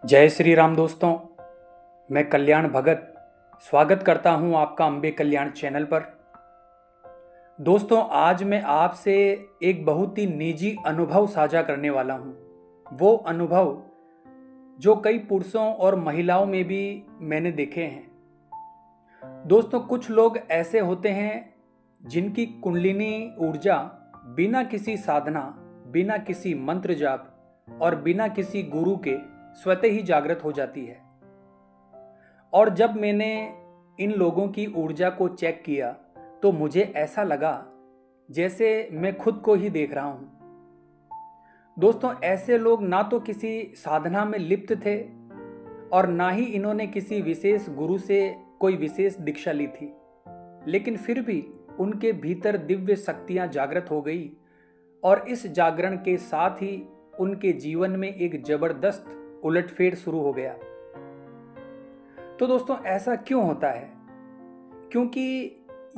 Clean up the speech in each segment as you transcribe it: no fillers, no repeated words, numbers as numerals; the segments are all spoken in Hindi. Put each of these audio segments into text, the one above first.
जय श्री राम दोस्तों। मैं कल्याण भगत स्वागत करता हूं आपका अम्बे कल्याण चैनल पर। दोस्तों, आज मैं आपसे एक बहुत ही निजी अनुभव साझा करने वाला हूं। वो अनुभव जो कई पुरुषों और महिलाओं में भी मैंने देखे हैं। दोस्तों, कुछ लोग ऐसे होते हैं जिनकी कुंडलिनी ऊर्जा बिना किसी साधना, बिना किसी मंत्र जाप और बिना किसी गुरु के स्वतः ही जागृत हो जाती है। और जब मैंने इन लोगों की ऊर्जा को चेक किया तो मुझे ऐसा लगा जैसे मैं खुद को ही देख रहा हूं। दोस्तों, ऐसे लोग ना तो किसी साधना में लिप्त थे और ना ही इन्होंने किसी विशेष गुरु से कोई विशेष दीक्षा ली थी, लेकिन फिर भी उनके भीतर दिव्य शक्तियां जागृत हो गई और इस जागरण के साथ ही उनके जीवन में एक जबरदस्त उलटफेर शुरू हो गया। तो दोस्तों, ऐसा क्यों होता है? क्योंकि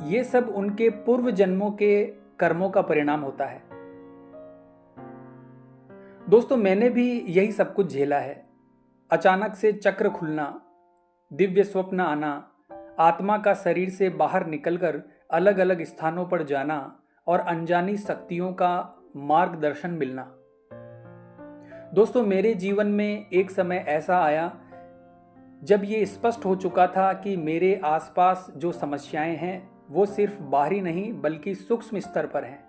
ये सब उनके पूर्व जन्मों के कर्मों का परिणाम होता है। दोस्तों, मैंने भी यही सब कुछ झेला है। अचानक से चक्र खुलना, दिव्य स्वप्न आना, आत्मा का शरीर से बाहर निकलकर अलग अलग स्थानों पर जाना और अनजानी शक्तियों का मार्गदर्शन मिलना। दोस्तों, मेरे जीवन में एक समय ऐसा आया जब ये स्पष्ट हो चुका था कि मेरे आसपास जो समस्याएं हैं वो सिर्फ बाहरी नहीं बल्कि सूक्ष्म स्तर पर हैं।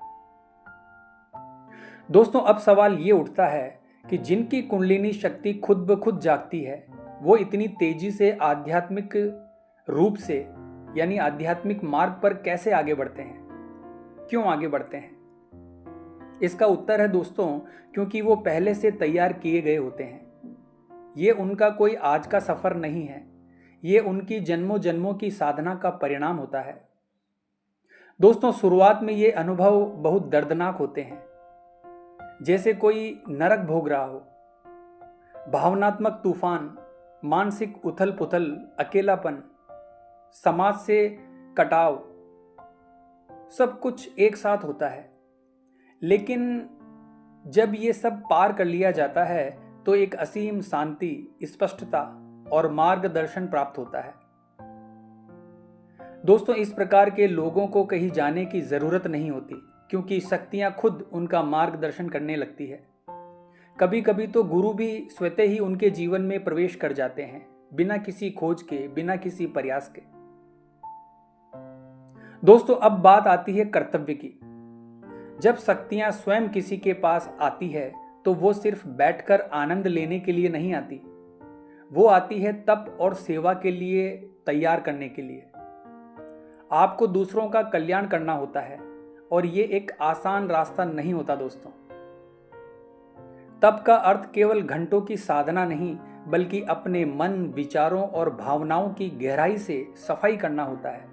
दोस्तों, अब सवाल ये उठता है कि जिनकी कुंडलिनी शक्ति खुद ब खुद जागती है वो इतनी तेजी से आध्यात्मिक रूप से यानी आध्यात्मिक मार्ग पर कैसे आगे बढ़ते हैं? क्यों आगे बढ़ते हैं? इसका उत्तर है दोस्तों, क्योंकि वो पहले से तैयार किए गए होते हैं। ये उनका कोई आज का सफर नहीं है, ये उनकी जन्मों जन्मों की साधना का परिणाम होता है। दोस्तों, शुरुआत में ये अनुभव बहुत दर्दनाक होते हैं, जैसे कोई नरक भोग रहा हो। भावनात्मक तूफान, मानसिक उथल पुथल, अकेलापन, समाज से कटाव, सब कुछ एक साथ होता है। लेकिन जब ये सब पार कर लिया जाता है तो एक असीम शांति, स्पष्टता और मार्गदर्शन प्राप्त होता है। दोस्तों, इस प्रकार के लोगों को कहीं जाने की जरूरत नहीं होती, क्योंकि शक्तियां खुद उनका मार्गदर्शन करने लगती है। कभी कभी तो गुरु भी स्वतः ही उनके जीवन में प्रवेश कर जाते हैं, बिना किसी खोज के, बिना किसी प्रयास के। दोस्तों, अब बात आती है कर्तव्य की। जब शक्तियां स्वयं किसी के पास आती है तो वो सिर्फ बैठकर आनंद लेने के लिए नहीं आती, वो आती है तप और सेवा के लिए तैयार करने के लिए। आपको दूसरों का कल्याण करना होता है और ये एक आसान रास्ता नहीं होता दोस्तों। तप का अर्थ केवल घंटों की साधना नहीं बल्कि अपने मन, विचारों और भावनाओं की गहराई से सफाई करना होता है।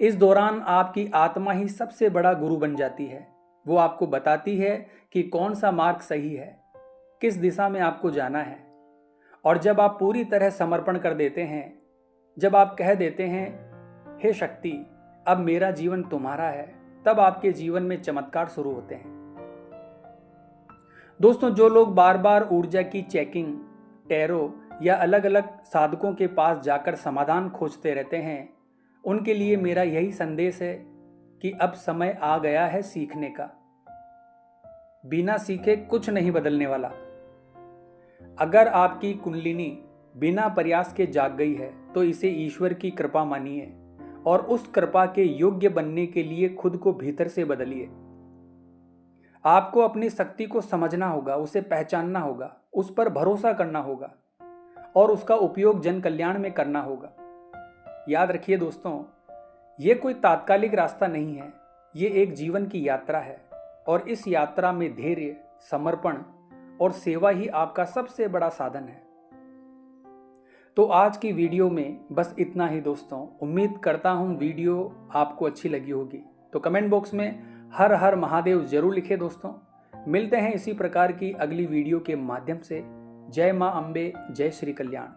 इस दौरान आपकी आत्मा ही सबसे बड़ा गुरु बन जाती है। वो आपको बताती है कि कौन सा मार्ग सही है, किस दिशा में आपको जाना है। और जब आप पूरी तरह समर्पण कर देते हैं, जब आप कह देते हैं, हे शक्ति, अब मेरा जीवन तुम्हारा है, तब आपके जीवन में चमत्कार शुरू होते हैं। दोस्तों, जो लोग बार बार ऊर्जा की चेकिंग, टैरो या अलग अलग साधकों के पास जाकर समाधान खोजते रहते हैं, उनके लिए मेरा यही संदेश है कि अब समय आ गया है सीखने का। बिना सीखे कुछ नहीं बदलने वाला। अगर आपकी कुंडलिनी बिना प्रयास के जाग गई है तो इसे ईश्वर की कृपा मानिए और उस कृपा के योग्य बनने के लिए खुद को भीतर से बदलिए। आपको अपनी शक्ति को समझना होगा, उसे पहचानना होगा, उस पर भरोसा करना होगा और उसका उपयोग जन कल्याण में करना होगा। याद रखिए दोस्तों, ये कोई तात्कालिक रास्ता नहीं है, ये एक जीवन की यात्रा है और इस यात्रा में धैर्य, समर्पण और सेवा ही आपका सबसे बड़ा साधन है। तो आज की वीडियो में बस इतना ही दोस्तों। उम्मीद करता हूँ वीडियो आपको अच्छी लगी होगी। तो कमेंट बॉक्स में हर हर महादेव जरूर लिखे दोस्तों। मिलते हैं इसी प्रकार की अगली वीडियो के माध्यम से। जय मां अम्बे, जय श्री कल्याण।